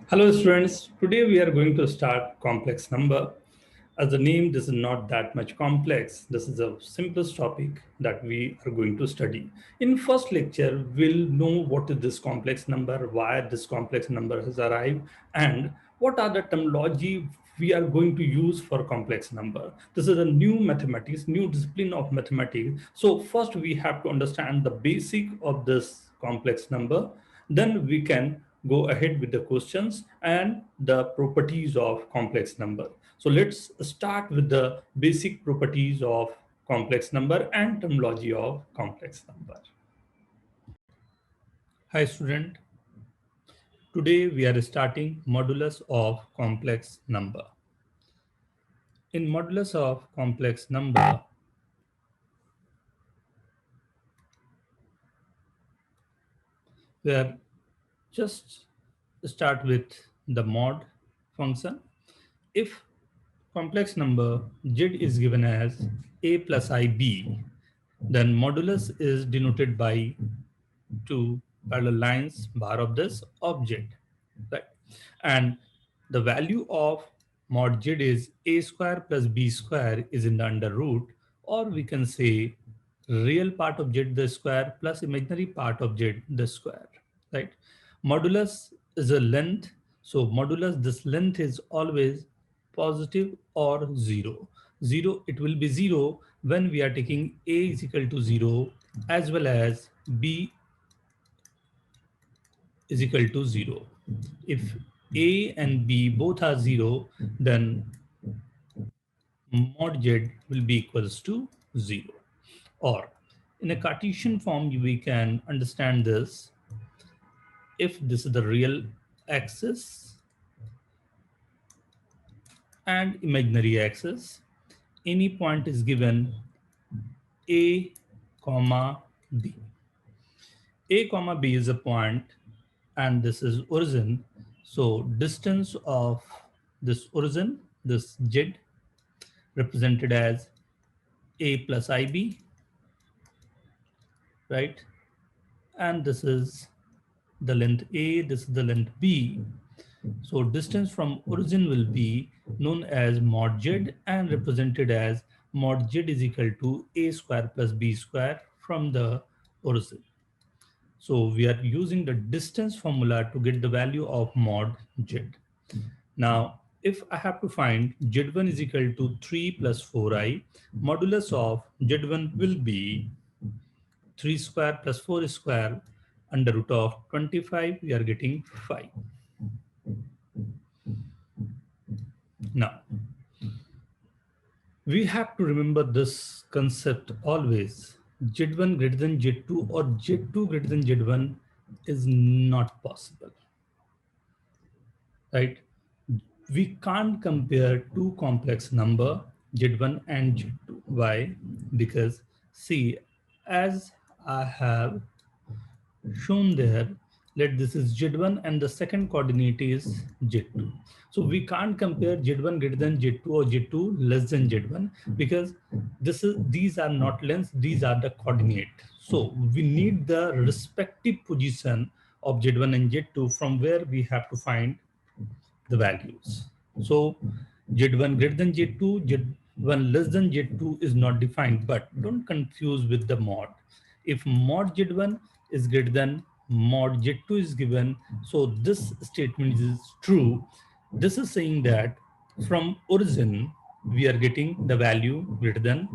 Hello students, today we are going to start complex number. As the name, this is not that much complex. This is the simplest topic that we are going to study. In first lecture, we'll know what is this complex number, why this complex number has arrived, and what are the terminology we are going to use for complex number. This is a new mathematics, new discipline of mathematics. So first we have to understand the basic of this complex number. Then we can go ahead with the questions and the properties of complex number. So let's start with the basic properties of complex number and terminology of complex number. Hi student, today we are starting modulus of complex number. In modulus of complex number, we are just start with the mod function. If complex number z is given as a plus ib, then modulus is denoted by two parallel lines bar of this object, right? And the value of mod z is a square plus b square is in the under root, or we can say real part of z the square plus imaginary part of z the square, right? Modulus is a length, so modulus this length is always positive or zero. Zero, it will be zero when we are taking a is equal to zero as well as b is equal to 0. If A and B both are 0, then mod z will be equals to 0. Or in a Cartesian form, we can understand this. If this is the real axis and imaginary axis, any point is given A, comma, B. A comma B is a point and this is origin. So distance of this origin, this z, represented as a plus ib, right? And this is the length a, this is the length b. So distance from origin will be known as mod z and represented as mod z is equal to a square plus b square from the origin. So we are using the distance formula to get the value of mod z. Now, if I have to find z1 is equal to 3 plus 4i, modulus of z1 will be 3 square plus 4 square under root of 25, we are getting 5. Now, we have to remember this concept always. Z1 greater than Z2 or Z2 greater than Z1 is not possible, right? We can't compare two complex number Z1 and Z2. Why? Because see, as I have shown there, let this is Z1 and the second coordinate is Z2. So we can't compare Z1 greater than Z2 or Z2 less than Z1 because these are not lengths, these are the coordinate. So we need the respective position of Z1 and Z2 from where we have to find the values. So Z1 greater than Z2, Z1 less than Z2 is not defined, but don't confuse with the mod. If mod Z1 is greater than mod Z2 is given, so this statement is true. This is saying that from origin, we are getting the value greater than,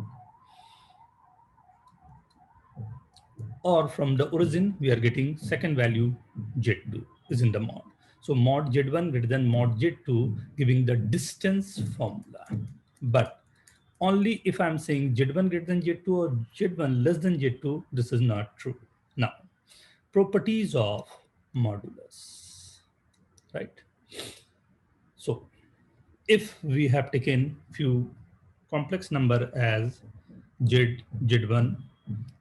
or from the origin, we are getting second value Z2 is in the mod. So mod Z1 greater than mod Z2 giving the distance formula. But only if I'm saying Z1 greater than Z2 or Z1 less than Z2, this is not true. Now, properties of modulus, right? So if we have taken few complex number as Z, Z1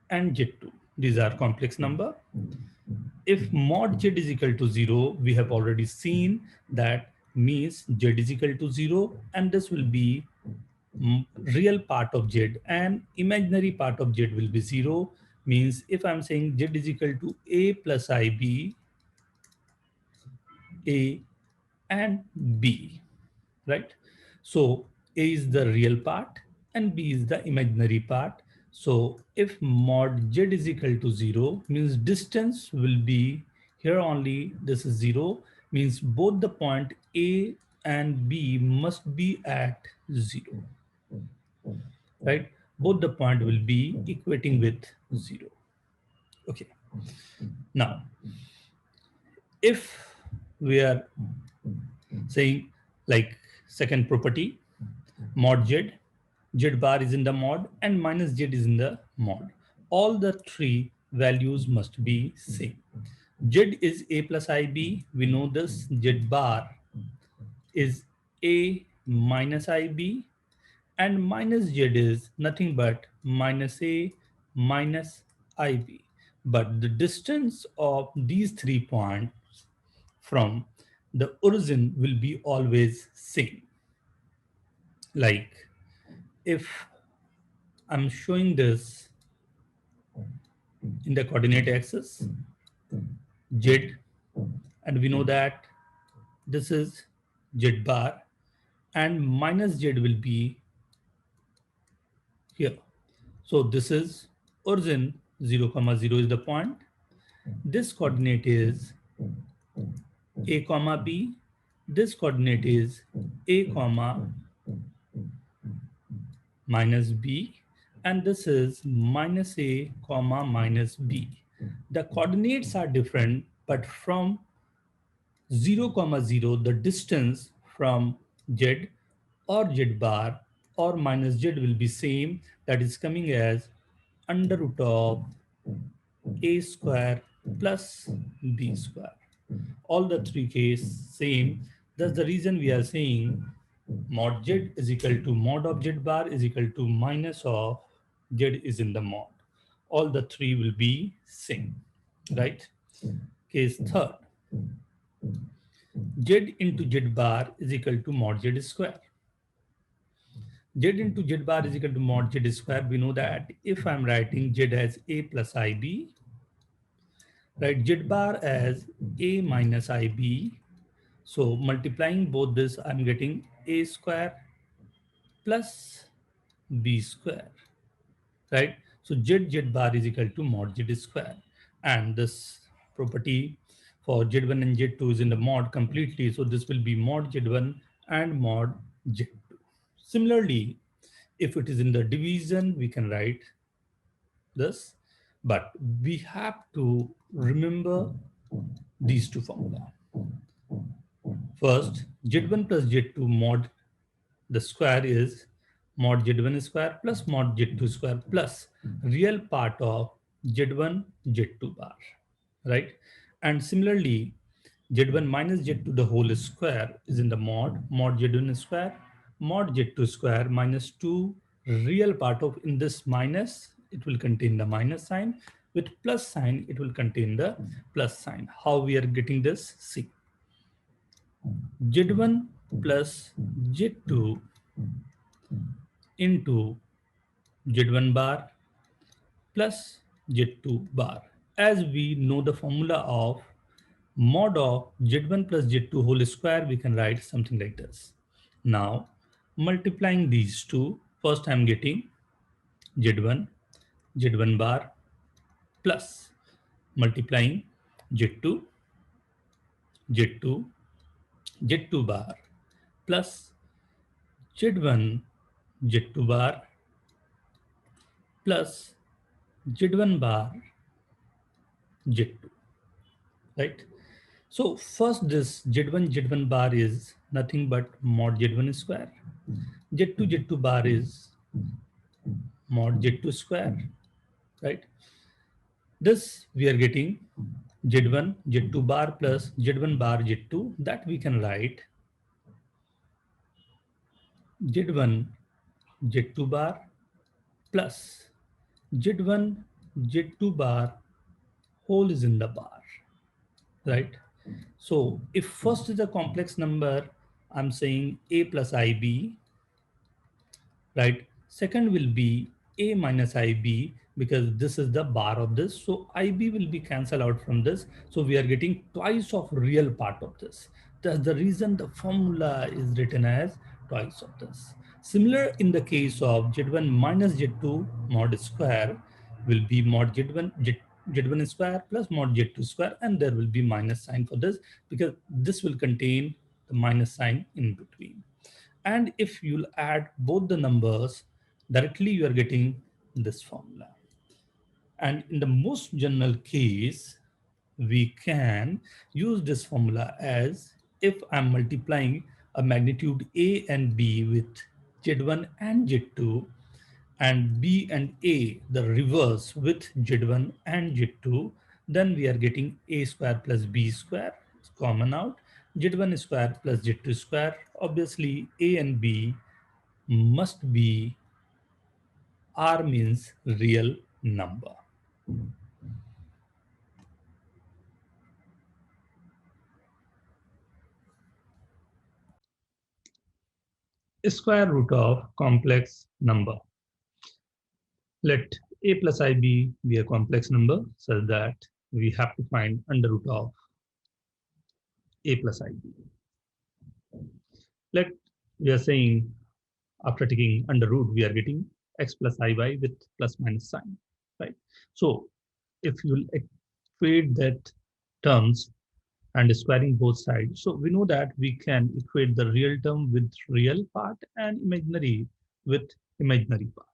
and Z2, these are complex number. If mod z is equal to 0, we have already seen that means z is equal to 0 and this will be real part of z and imaginary part of z will be 0. Means if I'm saying z is equal to a plus ib, a and B, right? So A is the real part and B is the imaginary part. So if mod Z is equal to 0, means distance will be here only, this is 0, means both the point A and B must be at 0, right? Both the point will be equating with 0. Okay. Now, if we are saying like second property, mod Z, Z bar is in the mod and minus Z is in the mod. All the three values must be same. Z is A plus IB. We know this. Z bar is A minus IB and minus Z is nothing but minus A minus IB. But the distance of these 3 points from the origin will be always same. Like if I'm showing this in the coordinate axis, Z, and we know that this is Z bar and minus Z will be here. So this is origin 0, 0 is the point. This coordinate is A, B. This coordinate is A, minus B. And this is minus A, minus B. The coordinates are different, but from 0, 0, the distance from Z or Z bar or minus Z will be same. That is coming as under root of A square plus B square. All the three cases same. That's the reason we are saying mod Z is equal to mod of Z bar is equal to minus of Z is in the mod. All the three will be same, right? Case third, Z into Z bar is equal to mod Z square. Z into Z bar is equal to mod Z square. We know that if I'm writing Z as A plus IB, right, Z bar as A minus IB. So multiplying both this, I'm getting A square plus B square, right? So Z bar is equal to mod Z square. And this property for Z1 and Z2 is in the mod completely. So this will be mod Z1 and mod Z2. Similarly, if it is in the division, we can write this, but we have to remember these two formula. First, Z1 plus Z2 mod the square is mod Z1 square plus mod Z2 square plus real part of Z1 Z2 bar, right? And similarly, Z1 minus Z2 the whole square is in the mod Z1 square, mod Z2 square minus 2 real part of in this minus, it will contain the minus sign. With plus sign, it will contain the plus sign. How we are getting this? See. Z1 plus Z2 into Z1 bar plus Z2 bar. As we know the formula of mod of Z1 plus Z2 whole square, we can write something like this. Now, multiplying these two, first I'm getting Z1 bar plus multiplying Z2 Z2 bar plus Z1 Z2 bar plus Z1 bar Z2, right? So first this Z1 bar is nothing but mod Z1 square. Z2 bar is mod Z2 square, right? This we are getting Z1 Z2 bar plus Z1 bar Z2, that we can write Z1 Z2 bar plus Z1 Z2 bar whole is in the bar, right? So if first is a complex number, I'm saying A plus IB, right? Second will be A minus IB because this is the bar of this. So IB will be cancelled out from this. So we are getting twice of real part of this. That's the reason the formula is written as twice of this. Similar in the case of Z1 minus Z2 mod square will be mod Z1 square plus mod Z2 square, and there will be minus sign for this because this will contain the minus sign in between. And if you'll add both the numbers directly, you are getting this formula. And in the most general case, we can use this formula as if I'm multiplying a magnitude A and B with Z1 and Z2 and B and A, the reverse with Z1 and Z2, then we are getting A square plus B square, it's common out, Z1 square plus Z2 square. Obviously, A and B must be R means real number. Square root of complex number. Let a plus ib be a complex number so that we have to find under root of a plus ib. Let we are saying after taking under root, we are getting x plus iy with plus minus sign, right? So if you will equate that terms and squaring both sides, so we know that we can equate the real term with real part and imaginary with imaginary part,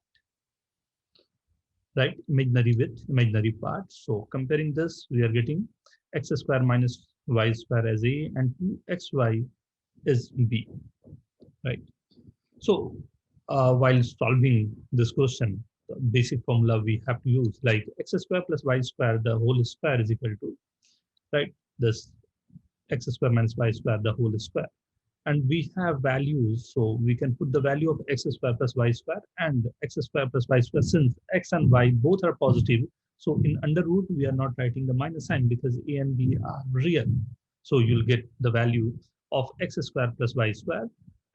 right? Imaginary with imaginary part. So comparing this, we are getting x square minus y square as a and 2xy is b, right? So while solving this question, the basic formula we have to use like x square plus y square, the whole square is equal to, right? This x square minus y square, the whole square. And we have values, so we can put the value of x square plus y square and x square plus y square. Since x and y both are positive, so in under root we are not writing the minus sign because a and b are real. So you'll get the value of x square plus y square,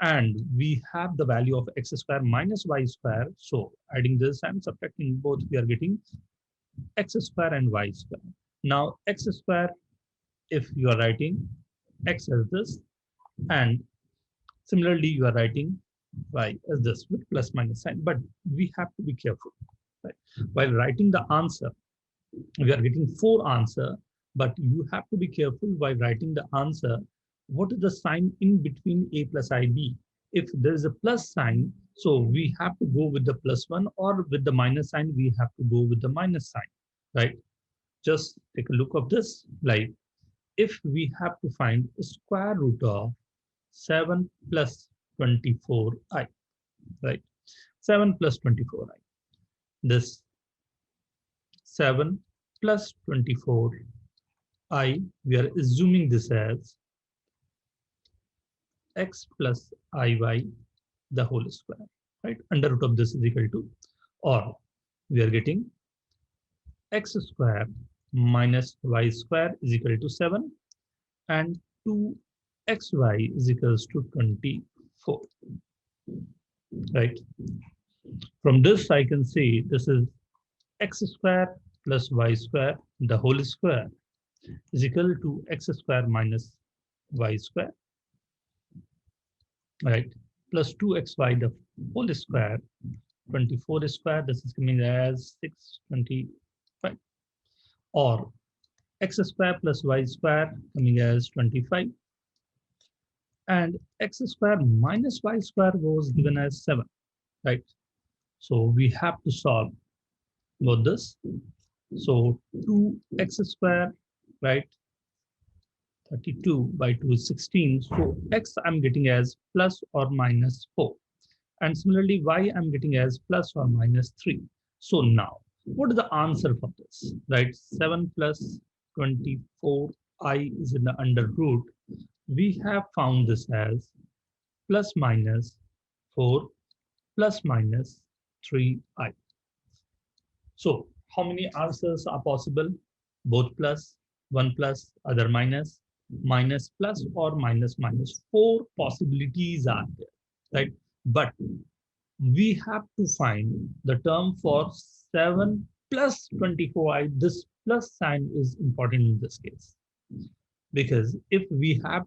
and we have the value of x square minus y square. So adding this and subtracting both, we are getting x square and y square. Now x square, if you are writing x as this, and similarly, you are writing y as this with plus minus sign, but we have to be careful. Right? While writing the answer, we are getting 4 answer, but you have to be careful while writing the answer. What is the sign in between a plus ib? If there is a plus sign, so we have to go with the plus one, or with the minus sign, we have to go with the minus sign, right? Just take a look of this. Like if we have to find square root of 7 plus 24i, right? 7 plus 24i. This 7 plus 24i, we are assuming this as x plus iy, the whole square, right? Under root of this is equal to, or we are getting x square minus y square is equal to 7 and 2xy is equals to 24, right? From this, I can say this is x square plus y square, the whole square, is equal to x square minus y square, right? Plus 2xy, the whole square, 24 square, this is coming as 625. Or x square plus y square coming as 25. And x square minus y square was given as 7, right? So we have to solve about this. So 2x square, right? 32 by 2 is 16. So x I'm getting as plus or minus 4. And similarly, y I'm getting as plus or minus 3. So now, what is the answer for this, right? 7 plus 24i is in the under root. We have found this as plus minus 4 plus minus 3i. So how many answers are possible? Both plus, one plus, other minus, minus plus, or minus minus. 4 possibilities are there, right? But we have to find the term for 7 plus 24i. This plus sign is important in this case, because if we have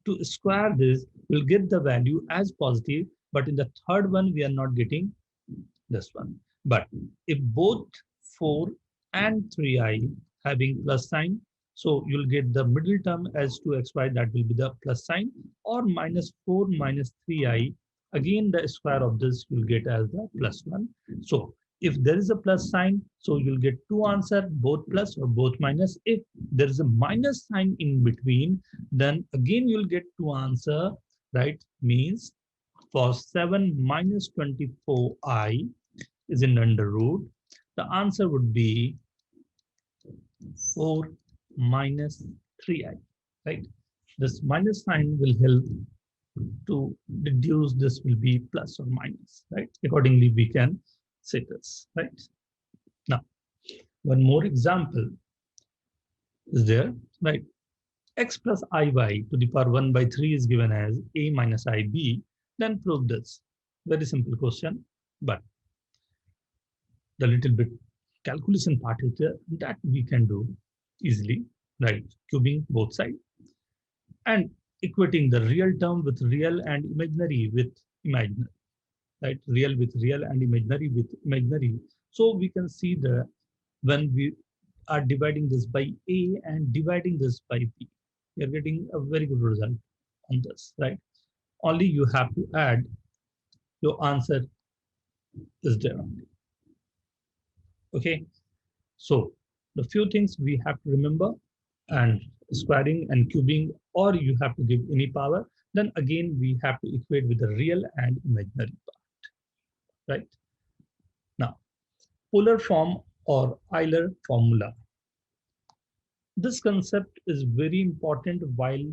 To square this, we'll get the value as positive, but in the third one, we are not getting this one. But if both 4 and 3i having plus sign, so you'll get the middle term as 2xy, that will be the plus sign, or minus 4 minus 3i. Again, the square of this you'll get as the plus 1. So if there is a plus sign, so you'll get two answer, both plus or both minus. If there is a minus sign in between, then again you'll get two answer, right? Means for 7 minus 24i is in under root, the answer would be 4 minus 3i, right? This minus sign will help to deduce this will be plus or minus, right? Accordingly, we can say this, right? Now, one more example is there, right? X plus iy to the power 1 by 3 is given as a minus ib, then prove this. Very simple question, but the little bit calculation part is there that we can do easily, right? Cubing both sides and equating the real term with real and imaginary with imaginary, right? Real with real and imaginary with imaginary. So we can see that when we are dividing this by A and dividing this by B, we are getting a very good result on this, right? Only you have to add, your answer is there only. Okay, so the few things we have to remember, and squaring and cubing, or you have to give any power, then again we have to equate with the real and imaginary part, right? Now, polar form or Euler formula. This concept is very important while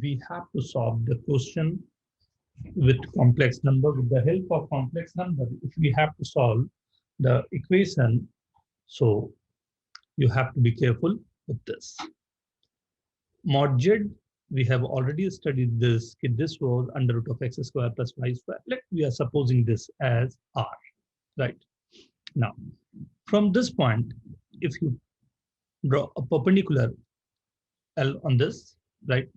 we have to solve the question with complex number. With the help of complex number, if we have to solve the equation, so you have to be careful with this. Mod z, we have already studied this. This was under root of x square plus y square. Like we are supposing this as r, right? Now, from this point, if you draw a perpendicular L on this, right?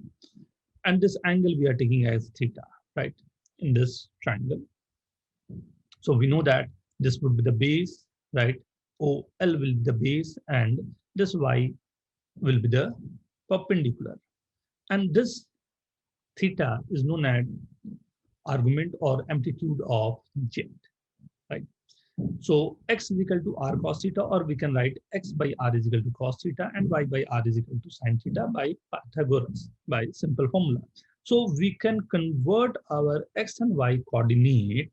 And this angle we are taking as theta, right? In this triangle. So we know that this would be the base, right? OL will be the base and this Y will be the perpendicular. And this theta is known as argument or amplitude of Z, right? So x is equal to r cos theta, or we can write x by r is equal to cos theta and y by r is equal to sin theta by Pythagoras, by simple formula. So we can convert our x and y coordinate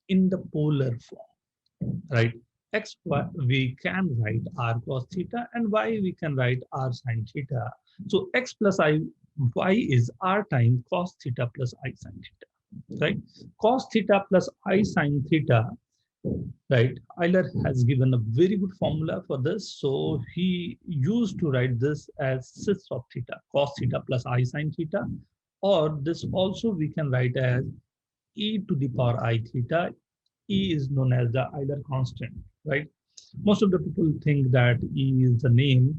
in the polar form, right? X, y, we can write r cos theta, and y we can write r sin theta. So x plus I, y is r times cos theta plus I sin theta, right? Cos theta plus I sin theta, right? Euler has given a very good formula for this. So he used to write this as cis of theta, cos theta plus I sin theta, or this also we can write as e to the power I theta. E is known as the Euler constant, right? Most of the people think that E is the name,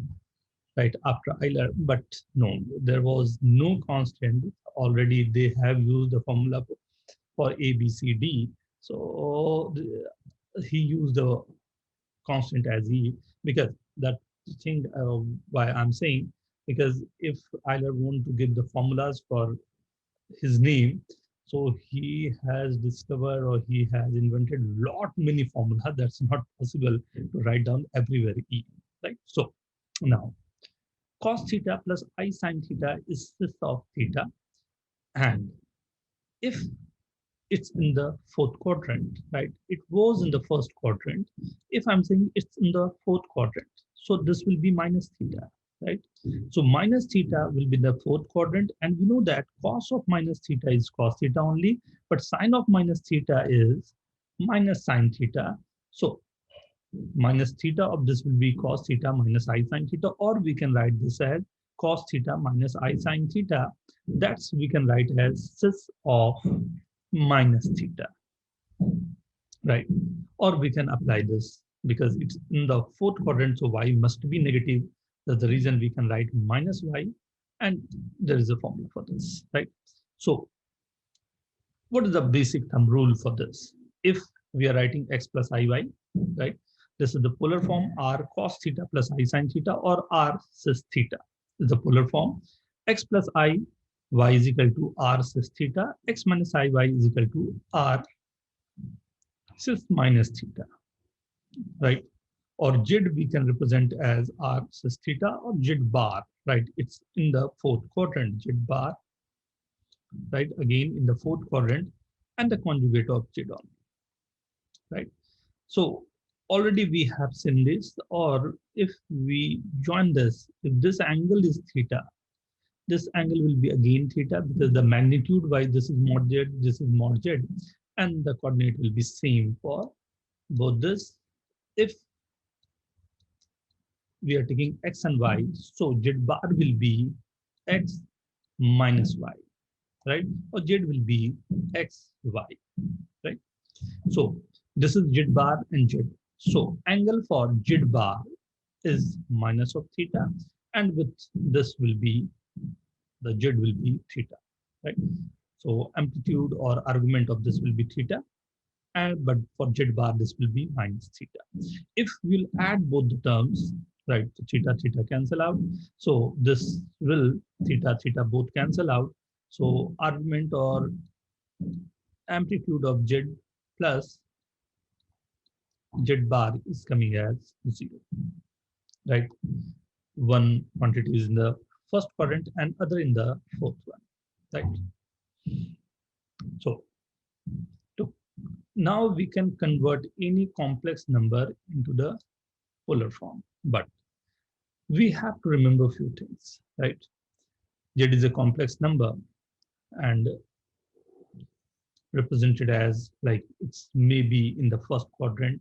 right, after Euler, but no, there was no constant. Already they have used the formula for A, B, C, D. So he used the constant as E, because that thing why I'm saying, because if Euler want to give the formulas for his name, so he has discovered or he has invented lot many formula that's not possible to write down everywhere E, right? So now cos theta plus I sin theta is cis of theta, and if it's in the fourth quadrant, right? It was in the first quadrant. If I'm saying it's in the fourth quadrant, so this will be minus theta, right? So minus theta will be the fourth quadrant, and we know that cos of minus theta is cos theta only, but sine of minus theta is minus sine theta. So minus theta of this will be cos theta minus I sine theta, or we can write this as cos theta minus I sine theta. That's we can write as cis of minus theta, right? Or we can apply this because it's in the fourth quadrant, so y must be negative. That's the reason we can write minus y, And there is a formula for this, right? So what is the basic thumb rule for this? If we are writing x plus iy, right? This is the polar form r cos theta plus I sin theta, or r cis theta is the polar form. X plus I, y is equal to r cis theta, x minus I, y is equal to r cis minus theta, right? Or JID we can represent as r cis theta or JID bar, right? It's in the fourth quadrant, JID bar, right? Again in the fourth quadrant, and the conjugate of JID only, right? So already we have seen this, or if we join this, if this angle is theta, this angle will be again theta, because the magnitude wise this is mod z, this is mod z, and the coordinate will be same for both this. If we are taking x and y, so z bar will be x minus y, right? Or z will be x, y, right? So this is z bar and z. So angle for z bar is minus of theta, and with this will be, the z will be theta, right? So amplitude or argument of this will be theta, and but for z bar this will be minus theta. If we'll add both the terms, right, so theta theta cancel out, so this will theta theta both cancel out, so argument or amplitude of z plus z bar is coming as 0, right? One quantity is in the first quadrant and other in the fourth one, right? So now we can convert any complex number into the polar form, but we have to remember a few things, right? Z is a complex number and represented as, like, it's maybe in the first quadrant,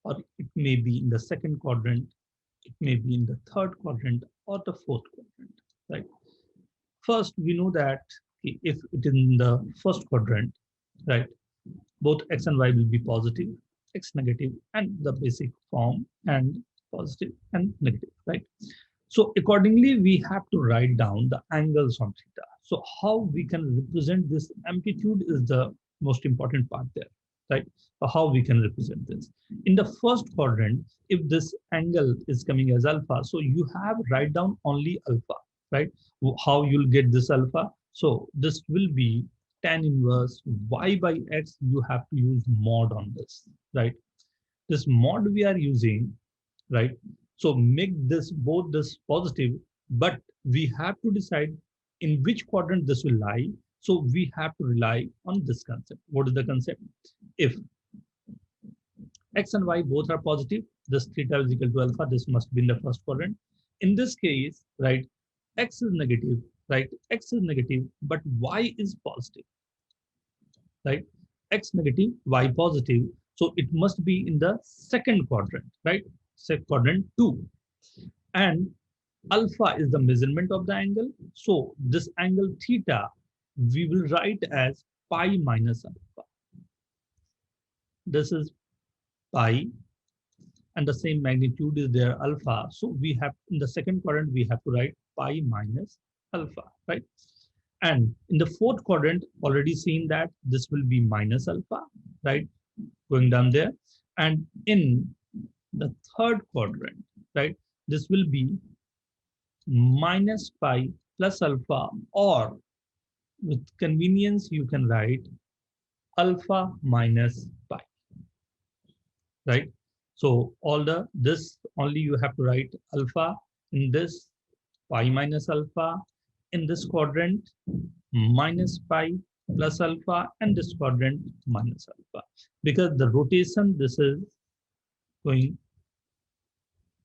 or it may be in the second quadrant, it may be in the third quadrant or the fourth quadrant, right? First, we know that if it is in the first quadrant, right, both x and y will be positive, x negative, and the basic form, and positive and negative, right? So accordingly, we have to write down the angles on theta. So how we can represent this amplitude is the most important part there, right? So how we can represent this. In the first quadrant, if this angle is coming as alpha, so you have write down only alpha, right? How you'll get this alpha? So this will be tan inverse y by x. You have to use mod on this, right? This mod we are using, right? So make this both this positive, but we have to decide in which quadrant this will lie. So we have to rely on this concept. What is the concept? If x and y both are positive, this theta is equal to alpha, this must be in the first quadrant. In this case, right, x is negative, right? X is negative, but y is positive, right? X negative, y positive. So it must be in the second quadrant, right? Second quadrant 2. And alpha is the measurement of the angle. So this angle theta, we will write as pi minus alpha. This is pi, and the same magnitude is there alpha. So we have, in the second quadrant, we have to write pi minus alpha, right? And in the fourth quadrant, already seen that this will be minus alpha, right? Going down there. And in the third quadrant, right, this will be minus pi plus alpha, or with convenience, you can write alpha minus pi, right? So all this only you have to write alpha in this, pi minus alpha in this quadrant, minus pi plus alpha, and this quadrant minus alpha. Because the rotation, this is going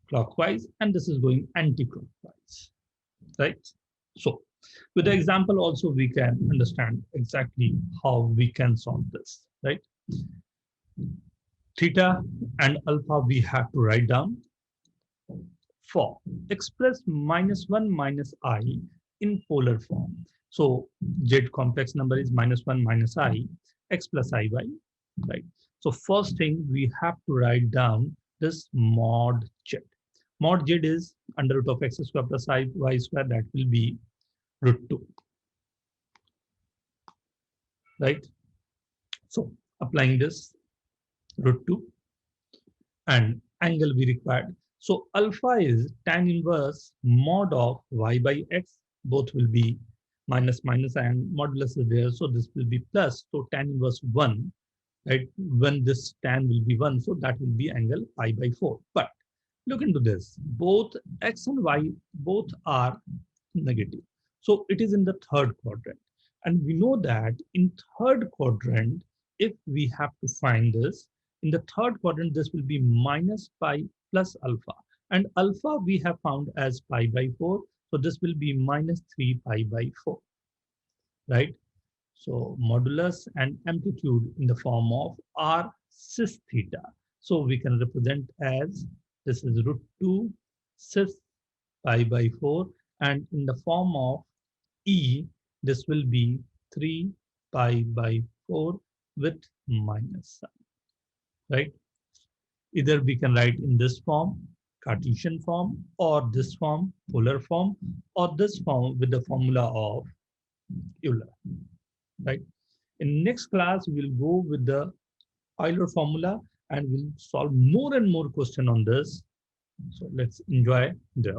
clockwise and this is going anti-clockwise, right? So with the example also, we can understand exactly how we can solve this, right? Theta and alpha we have to write down. For express -1 minus I in polar form. So Z complex number is -1 minus I, x plus iy, right? So first thing we have to write down this mod Z. Mod Z is under root of x square plus I y square, that will be root 2, right? So applying this root 2 and angle we required. So alpha is tan inverse mod of y by x. Both will be minus minus and modulus is there. So this will be plus. So tan inverse 1, right? When this tan will be 1, so that will be angle pi by 4. But look into this. Both x and y, both are negative. So it is in the third quadrant. And we know that in third quadrant, if we have to find this, in the third quadrant, this will be minus pi plus alpha. And alpha we have found as pi by 4. So this will be minus 3 pi by 4, right? So modulus and amplitude in the form of r cis theta. So we can represent as this is root 2 cis pi by 4, and in the form of E, this will be 3 pi by 4 with minus sign, right? Either we can write in this form, Cartesian form, or this form, polar form, or this form with the formula of Euler, right? In next class, we'll go with the Euler formula and we'll solve more and more question on this. So let's enjoy there.